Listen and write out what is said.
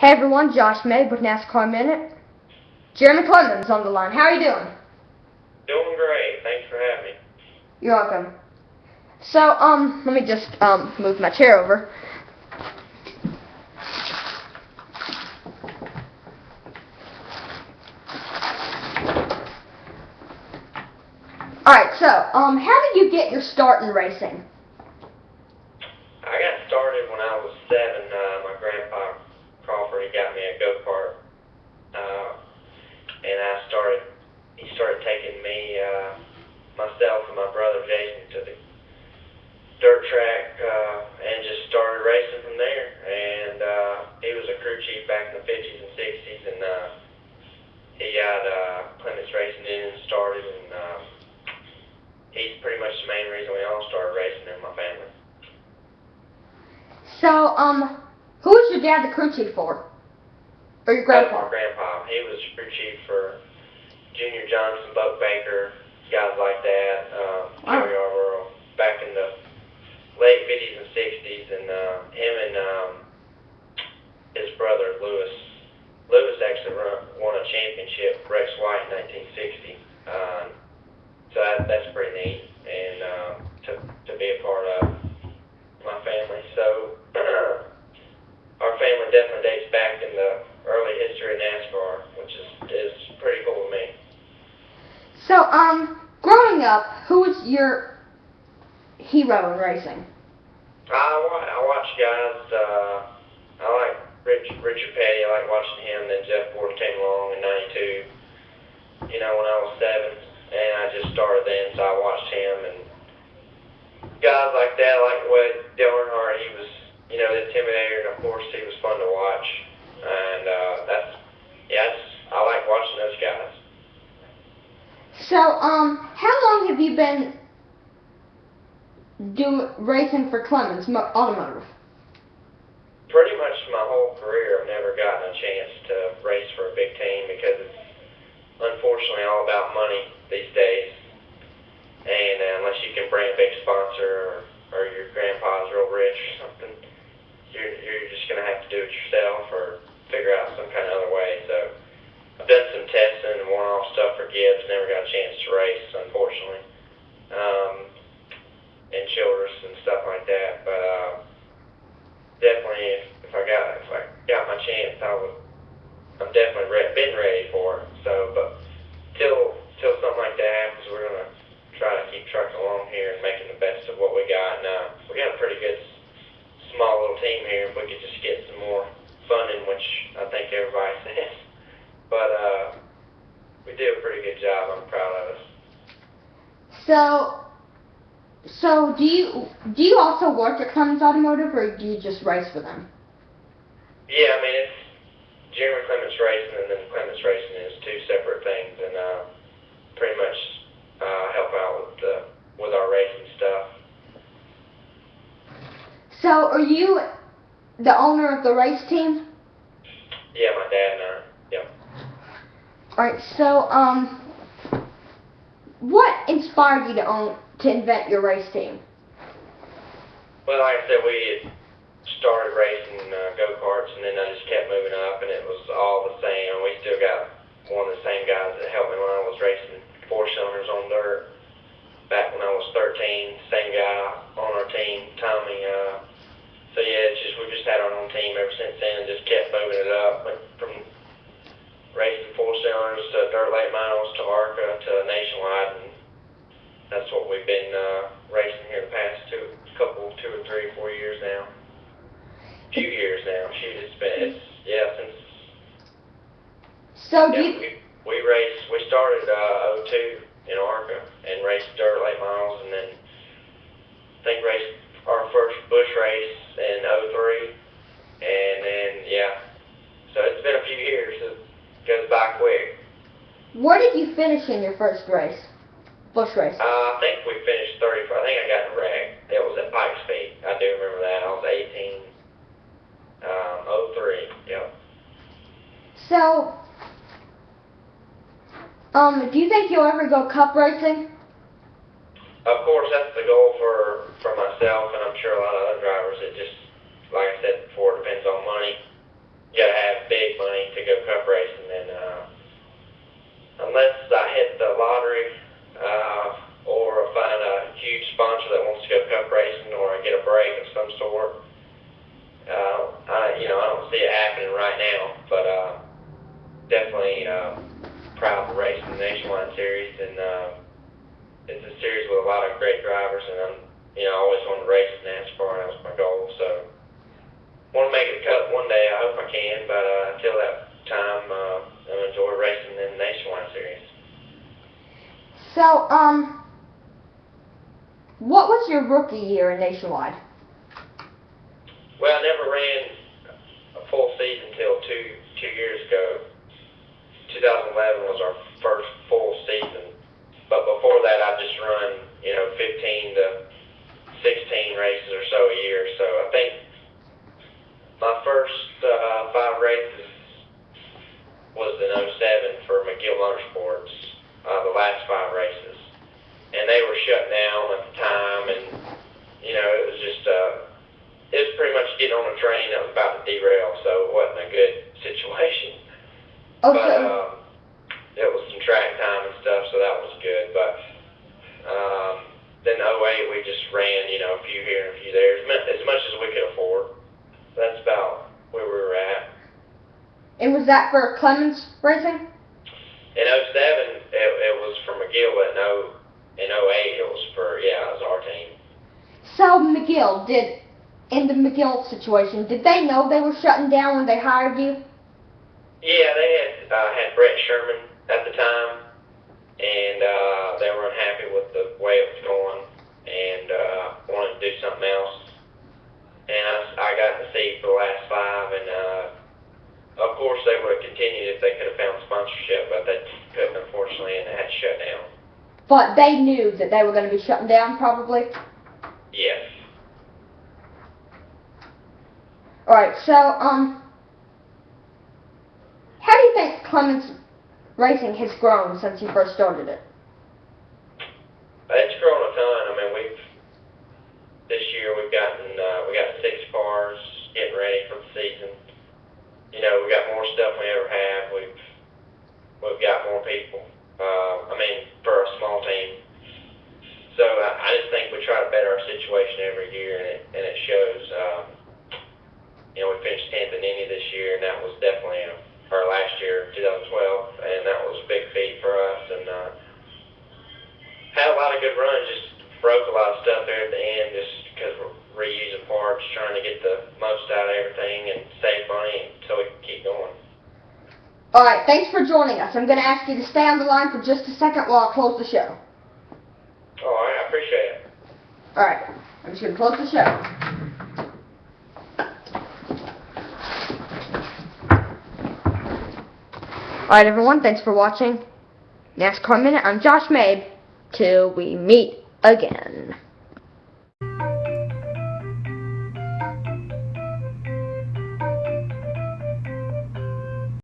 Hey everyone, Josh Mabe with NASCAR Minute. Jeremy Clements on the line. How are you doing? Doing great. Thanks for having me. You're welcome. So, let me just, move my chair over. Alright, so, how did you get your start in racing? I got started when I was 7. My grandpa, Crawford, he got me a go-kart. And he started taking me, myself and my brother Jason to the dirt track, and just started racing from there. And, he was a crew chief back in the 50s and 60s, and, he got, Clements Racing in and started, and, he's pretty much the main reason we all started racing in my family. So, who was your dad the crew chief for? Or your grandpa? My grandpa. He was crew chief for Junior Johnson, Buck Baker, guys like that, Jerry Arborough, back in the late 50s and 60s, and him and his brother Lewis actually won a championship, Rex White, in 1960. So that's pretty neat, and to be a part of my family. So our family definitely dates back in the early history of NASCAR, which is pretty cool to me. So, growing up, who was your hero in racing? I watch guys, I like Richard Petty, I like watching him, then Jeff Gordon came along in 92, when I was 7, and I just started then, so I watched him, and guys like that, like the way Dale Earnhardt, he was, the Intimidator, and of course he was fun to watch, and I like watching those guys. So, how long have you been racing for Clements Automotive? Pretty much my whole career. I've never gotten a chance to race for a big team because it's unfortunately all about money these days, and unless you can bring a big sponsor or your grandpa's real rich or something, you're just going to have to do it yourself or figure out some kind of other way. So I've done some testing and one-off stuff for Gibbs, never got a chance to race, unfortunately, and Childress and stuff like that. But definitely, if I got my chance, I'm definitely been ready for it. So, but till something like that happens, we're gonna try to keep trucking along here and making the best of what we got. And we got a pretty good small little team here. If we could just get some more funding, which I think everybody says. But we do a pretty good job. I'm proud of us. So do you also work at Clements Automotive, or do you just race for them? Yeah, I mean it's Jeremy Clements Racing and then Clements Racing is two separate things, and pretty much help out with our racing stuff. So are you the owner of the race team? Yeah, my dad and I. Yep. Alright, so what inspired you to invent your race team? Well, like I said, we had started racing go-karts, and then I just kept moving up, and it was all the same. And we still got one of the same guys that helped me when I was racing 4-cylinders on dirt back when I was 13. Same guy on our team, Tommy. So yeah, we just had our own team ever since then, and just kept moving it up. Went from racing 4-cylinders to dirt late models to ARCA to Nationwide, and that's what we've been racing here the past 2 or 3, 4 years now. Few years now. Shoot, since. So we started 02 in ARCA and raced dirt late models, and then I think raced our first bush race in 03, and then so it's been a few years. It goes by quick. Where did you finish in your first race? Bush race? I think we finished 34. I think I got in a wreck. It was at Pikes Peak. I do remember that. I was 18. 03. Yep. So, do you think you'll ever go cup racing? Of course, that's the goal for myself, and I'm sure a lot of other drivers. It just, like I said before, depends on money. you gotta have big money to go cup racing, and unless I hit the lottery, or find a huge sponsor that wants to go cup racing, or I get a break of some sort, I don't see it happening right now, but definitely proud to race in the Nationwide Series, and it's a series with a lot of great drivers, and I always wanted to race in NASCAR, and that was my goal, so want to make it cut one day. I hope I can, but until that time, I'm going to enjoy racing in the Nationwide Series. So, what was your rookie year in Nationwide? Well, I never ran a full season until two years ago. 2011 was our first full season, but before that, I just run 15 to 16 races or so a year. So I think my first 5 races was in '07 for McGill Motorsports, the last 5 races, and they were shut down at the time, and it was just it was pretty much getting on a train that was about to derail, so it wasn't a good situation. Okay. But it was some track time and stuff, so that was good. But then '08 we just ran a few here and a few there, as much as we could afford. That's about where we were at. And was that for Clements Racing? In '07 it was for McGill, but in '08 it was it was our team. So McGill, in the McGill situation, did they know they were shutting down when they hired you? Yeah, they had Brett Sherman at the time, and they were unhappy with the way it was going, and wanted to do something else. And I got in the seat for the last 5, and of course they would have continued if they could have found sponsorship, but they couldn't, unfortunately, and they had to shut down. But they knew that they were going to be shutting down, probably? Yes. Alright, so, how do you think Clements Racing has grown since you first started it? It's grown a ton. I mean, this year we got 6 cars getting ready for the season. We got more stuff than we ever have. We've got more people. For a small team. So I just think we try to better our situation every year, and it shows. We finished 10th in Indy this year, and that was definitely our last year, 2012, and that was a big feat for us. And had a lot of good runs. Just broke a lot of stuff there at the end, just because we're reusing parts, trying to get the most out of everything and save money, so we can keep going. Alright, thanks for joining us. I'm going to ask you to stay on the line for just a second while I close the show. Alright, I appreciate it. Alright, I'm just going to close the show. Alright everyone, thanks for watching NASCAR Minute. I'm Josh Mabe. Till we meet again.